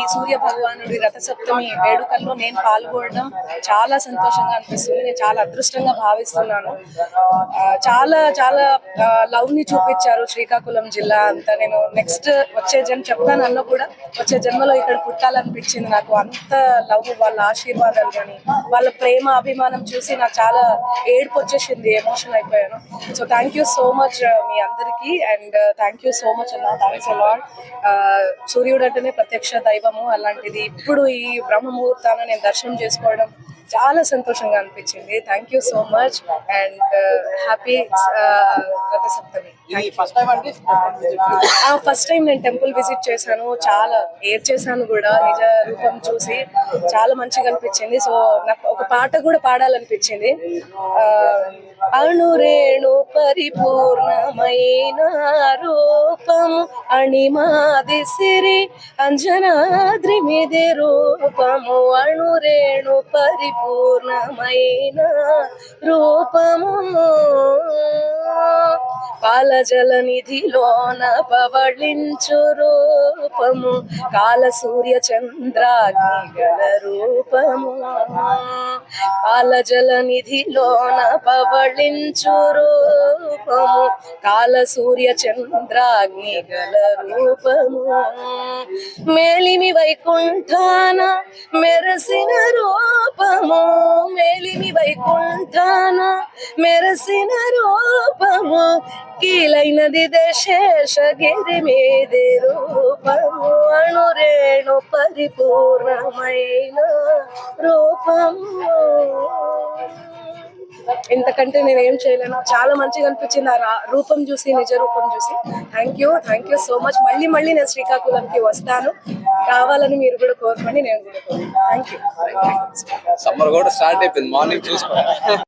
ఈ సూర్య భగవానుడి రథసప్తమి వేడుకల్లో నేను పాల్గొనడం చాలా సంతోషంగా అనిపిస్తుంది. నేను చాలా అదృష్టంగా భావిస్తున్నాను. చాలా చాలా లవ్ ని చూపించారు శ్రీకాకుళం జిల్లా అంతా. నేను నెక్స్ట్ వచ్చే జన్మ చెప్తాను అన్న కూడా వచ్చే జన్మలో ఇక్కడ పుట్టాలనిపించింది నాకు. అంత లవ్, వాళ్ళ ఆశీర్వాదాలు కానీ వాళ్ళ ప్రేమ అభిమానం చూసి నాకు చాలా ఏడుపు వచ్చేసింది, ఎమోషన్ అయిపోయాను. So thank you so much మీ అందరికీ, and thank you so much అన్న. Thanks a lot. సూర్యుడు అంటేనే ప్రత్యక్ష దైవము, అలాంటిది ఇప్పుడు ఈ బ్రహ్మ ముహూర్తాన నేను దర్శనం చేసుకోవడం చాలా సంతోషంగా అనిపించింది. Thank you so much and happy Rathasaptami. First time నేను టెంపుల్ విజిట్ చేశాను, చాలా ఏడ్చేసాను కూడా నిజ రూపం చూసి. చాలా మంచిగా అనిపించింది. సో నాకు ఒక పాట కూడా పాడాలనిపించింది. అణురేణు పరిపూర్ణమైన రూపము అణిమాది సిరి అంజనాద్రి మిది రూపము. అణురేణు పరిపూర్ణమైన రూపము పాలజల నిధిలోన పవళించు రూపము. కాల సూర్య చంద్రాగ్ని గల రూపము. పాలజల నిధిలోన పవళించు రూపము. కాల సూర్య చంద్రాగ్ని గల రూపము. మేలిమి వైకుంఠాన మెరసిన రూపము. మేలిమి వైకుంఠాన మెరసిన రూపము. కీలైనది శేషగిరి మీది రూపము. అణురేణు పరిపూర్ణమైన రూపము. ఇంతకంటే నేనేం చేయలేను. చాలా మంచిగా అనిపించింది ఆ రూపం చూసి, నిజ రూపం చూసి. Thank you so much. మళ్ళీ నేను శ్రీకాకుళంకి వస్తాను. రావాలని మీరు కూడా కోరుకోండి, నేను కూడా కోరుకుంటాను. Thank you. సమ్మర్ కూడా స్టార్ట్ అయిపోయింది, మార్నింగ్ చూసుకోండి.